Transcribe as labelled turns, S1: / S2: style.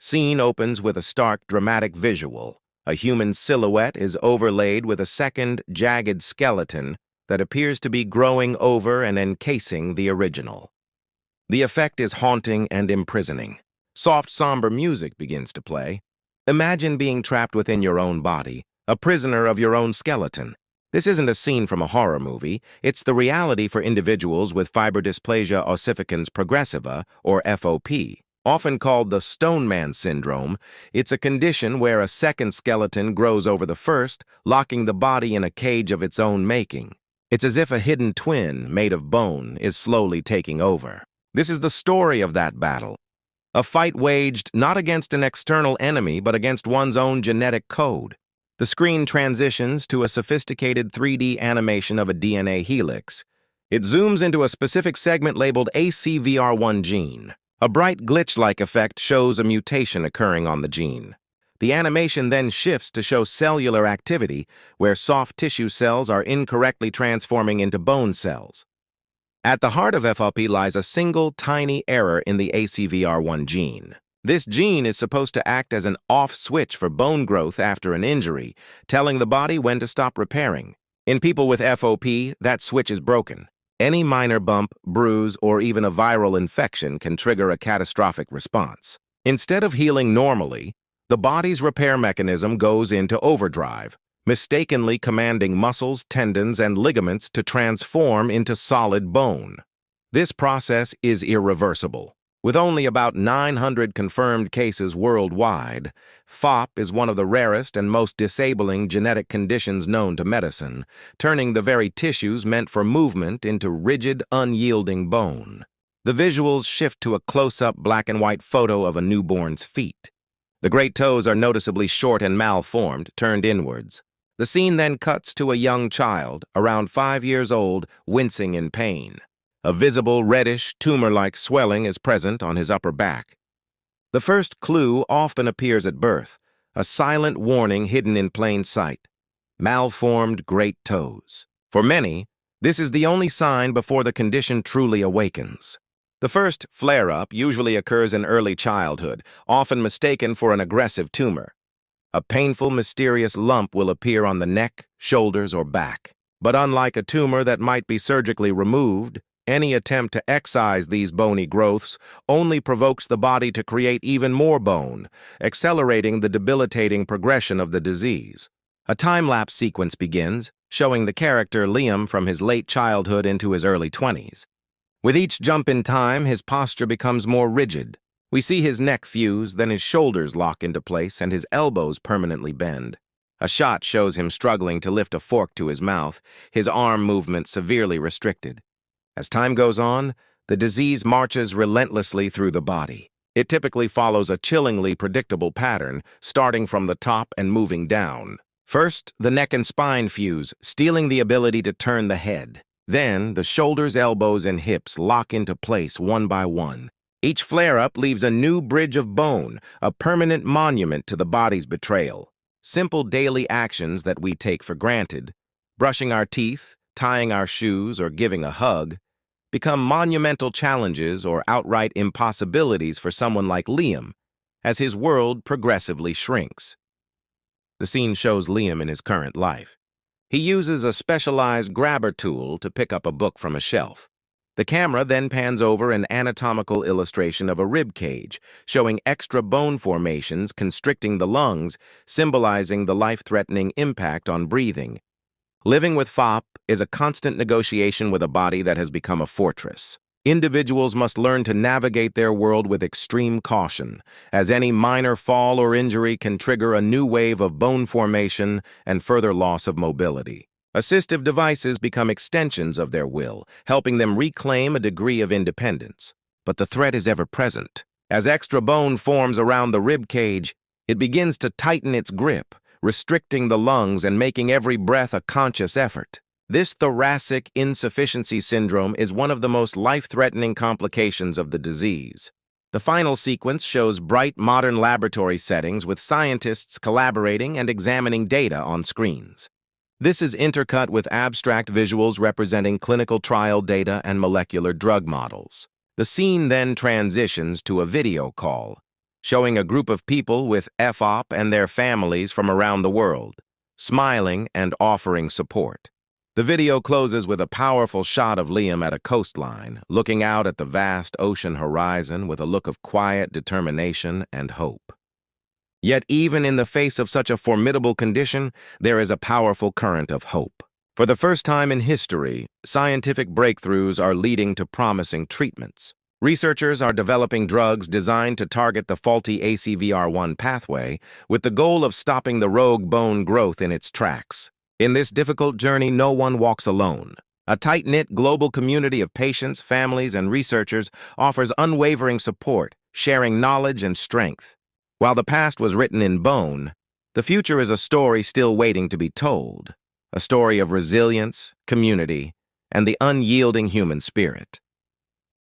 S1: Scene opens with a stark, dramatic visual. A human silhouette is overlaid with a second, jagged skeleton that appears to be growing over and encasing the original. The effect is haunting and imprisoning. Soft, somber music begins to play. Imagine being trapped within your own body, a prisoner of your own skeleton. This isn't a scene from a horror movie. It's the reality for individuals with Fibrodysplasia Ossificans Progressiva, or FOP. Often called the Stone Man syndrome, it's a condition where a second skeleton grows over the first, locking the body in a cage of its own making. It's as if a hidden twin, made of bone, is slowly taking over. This is the story of that battle. A fight waged not against an external enemy, but against one's own genetic code. The screen transitions to a sophisticated 3D animation of a DNA helix. It zooms into a specific segment labeled ACVR1 gene. A bright glitch-like effect shows a mutation occurring on the gene. The animation then shifts to show cellular activity, where soft tissue cells are incorrectly transforming into bone cells. At the heart of FOP lies a single tiny error in the ACVR1 gene. This gene is supposed to act as an off switch for bone growth after an injury, telling the body when to stop repairing. In people with FOP, that switch is broken. Any minor bump, bruise, or even a viral infection can trigger a catastrophic response. Instead of healing normally, the body's repair mechanism goes into overdrive, mistakenly commanding muscles, tendons, and ligaments to transform into solid bone. This process is irreversible. With only about 900 confirmed cases worldwide, FOP is one of the rarest and most disabling genetic conditions known to medicine, turning the very tissues meant for movement into rigid, unyielding bone. The visuals shift to a close-up black-and-white photo of a newborn's feet. The great toes are noticeably short and malformed, turned inwards. The scene then cuts to a young child, around 5 years old, wincing in pain. A visible reddish, tumor-like swelling is present on his upper back. The first clue often appears at birth, a silent warning hidden in plain sight: malformed great toes. For many, this is the only sign before the condition truly awakens. The first flare-up usually occurs in early childhood, often mistaken for an aggressive tumor. A painful, mysterious lump will appear on the neck, shoulders, or back. But unlike a tumor that might be surgically removed, any attempt to excise these bony growths only provokes the body to create even more bone, accelerating the debilitating progression of the disease. A time-lapse sequence begins, showing the character Liam from his late childhood into his early 20s. With each jump in time, his posture becomes more rigid. We see his neck fuse, then his shoulders lock into place and his elbows permanently bend. A shot shows him struggling to lift a fork to his mouth, his arm movement severely restricted. As time goes on, the disease marches relentlessly through the body. It typically follows a chillingly predictable pattern, starting from the top and moving down. First, the neck and spine fuse, stealing the ability to turn the head. Then, the shoulders, elbows, and hips lock into place one by one. Each flare-up leaves a new bridge of bone, a permanent monument to the body's betrayal. Simple daily actions that we take for granted, brushing our teeth, tying our shoes, or giving a hug, become monumental challenges or outright impossibilities for someone like Liam, as his world progressively shrinks. The scene shows Liam in his current life. He uses a specialized grabber tool to pick up a book from a shelf. The camera then pans over an anatomical illustration of a rib cage, showing extra bone formations constricting the lungs, symbolizing the life-threatening impact on breathing. Living with FOP is a constant negotiation with a body that has become a fortress. Individuals must learn to navigate their world with extreme caution, as any minor fall or injury can trigger a new wave of bone formation and further loss of mobility. Assistive devices become extensions of their will, helping them reclaim a degree of independence. But the threat is ever present. As extra bone forms around the rib cage, it begins to tighten its grip, restricting the lungs and making every breath a conscious effort. This thoracic insufficiency syndrome is one of the most life-threatening complications of the disease. The final sequence shows bright modern laboratory settings with scientists collaborating and examining data on screens. This is intercut with abstract visuals representing clinical trial data and molecular drug models. The scene then transitions to a video call. showing a group of people with FOP and their families from around the world, smiling and offering support. The video closes with a powerful shot of Liam at a coastline, looking out at the vast ocean horizon with a look of quiet determination and hope. Yet even in the face of such a formidable condition, there is a powerful current of hope. For the first time in history, scientific breakthroughs are leading to promising treatments. Researchers are developing drugs designed to target the faulty ACVR1 pathway with the goal of stopping the rogue bone growth in its tracks. In this difficult journey, no one walks alone. A tight-knit global community of patients, families, and researchers offers unwavering support, sharing knowledge and strength. While the past was written in bone, the future is a story still waiting to be told, a story of resilience, community, and the unyielding human spirit.